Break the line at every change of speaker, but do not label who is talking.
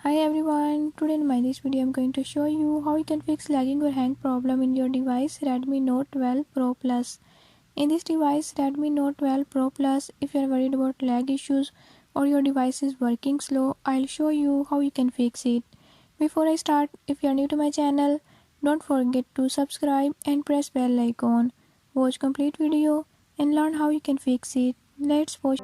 Hi everyone, today in my this video I'm going to show you how you can fix lagging or hang problem in your device Redmi Note 12 Pro Plus. In this device Redmi Note 12 Pro Plus, if you are worried about lag issues or your device is working slow, I'll show you how you can fix it. Before I start, if you are new to my channel, don't forget to subscribe and press bell icon. Watch complete video and learn how you can fix it. Let's watch.